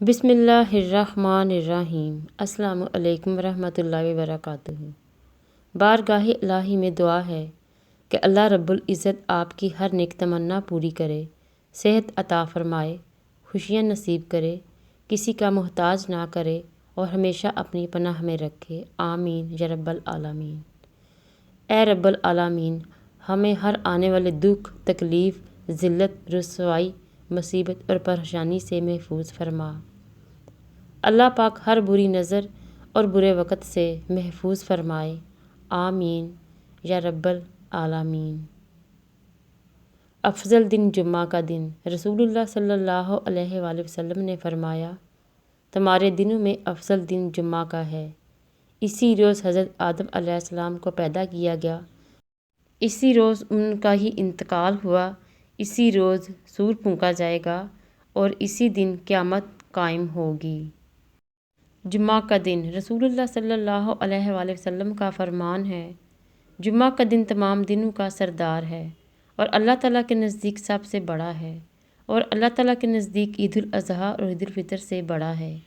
بسم اللہ الرحمن الرحیم۔ السلام علیکم ورحمۃ اللہ وبرکاتہ۔ بارگاہ الہی میں دعا ہے کہ اللہ رب العزت آپ کی ہر نیک تمنا پوری کرے، صحت عطا فرمائے، خوشیاں نصیب کرے، کسی کا محتاج نہ کرے اور ہمیشہ اپنی پناہ میں رکھے، آمین یا رب العالمین۔ اے رب العالمین، ہمیں ہر آنے والے دکھ، تکلیف، ذلت، رسوائی، مصیبت اور پریشانی سے محفوظ فرما۔ اللہ پاک ہر بری نظر اور برے وقت سے محفوظ فرمائے، آمین یا رب العالمین۔ افضل دن جمعہ کا دن۔ رسول اللہ صلی اللہ علیہ وآلہ وسلم نے فرمایا، تمہارے دنوں میں افضل دن جمعہ کا ہے۔ اسی روز حضرت آدم علیہ السلام کو پیدا کیا گیا، اسی روز ان کا ہی انتقال ہوا، اسی روز سور پھونکا جائے گا اور اسی دن قیامت قائم ہوگی۔ جمعہ کا دن۔ رسول اللہ صلی اللہ علیہ وآلہ وسلم کا فرمان ہے، جمعہ کا دن تمام دنوں کا سردار ہے اور اللہ تعالیٰ کے نزدیک سب سے بڑا ہے، اور اللہ تعالیٰ کے نزدیک عید الاضحیٰ اور عید الفطر سے بڑا ہے۔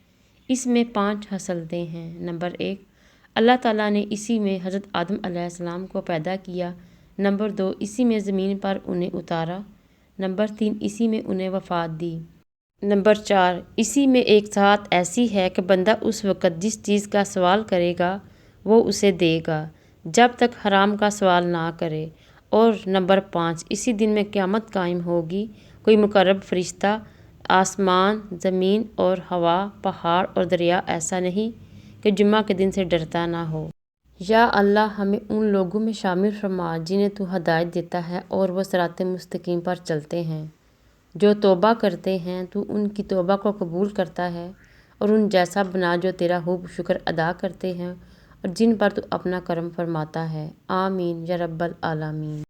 اس میں 5 خصلتیں ہیں۔ نمبر 1، اللہ تعالیٰ نے اسی میں حضرت آدم علیہ السلام کو پیدا کیا۔ نمبر 2، اسی میں زمین پر انہیں اتارا۔ نمبر 3، اسی میں انہیں وفات دی۔ نمبر 4، اسی میں ایک ساتھ ایسی ہے کہ بندہ اس وقت جس چیز کا سوال کرے گا وہ اسے دے گا، جب تک حرام کا سوال نہ کرے۔ اور نمبر 5، اسی دن میں قیامت قائم ہوگی، کوئی مقرب فرشتہ، آسمان، زمین اور ہوا، پہاڑ اور دریا ایسا نہیں کہ جمعہ کے دن سے ڈرتا نہ ہو۔ یا اللہ، ہمیں ان لوگوں میں شامل فرما جنہیں تو ہدایت دیتا ہے اور وہ صراط مستقیم پر چلتے ہیں، جو توبہ کرتے ہیں تو ان کی توبہ کو قبول کرتا ہے، اور ان جیسا بنا جو تیرا خوب شکر ادا کرتے ہیں اور جن پر تو اپنا کرم فرماتا ہے، آمین یا رب العالمین۔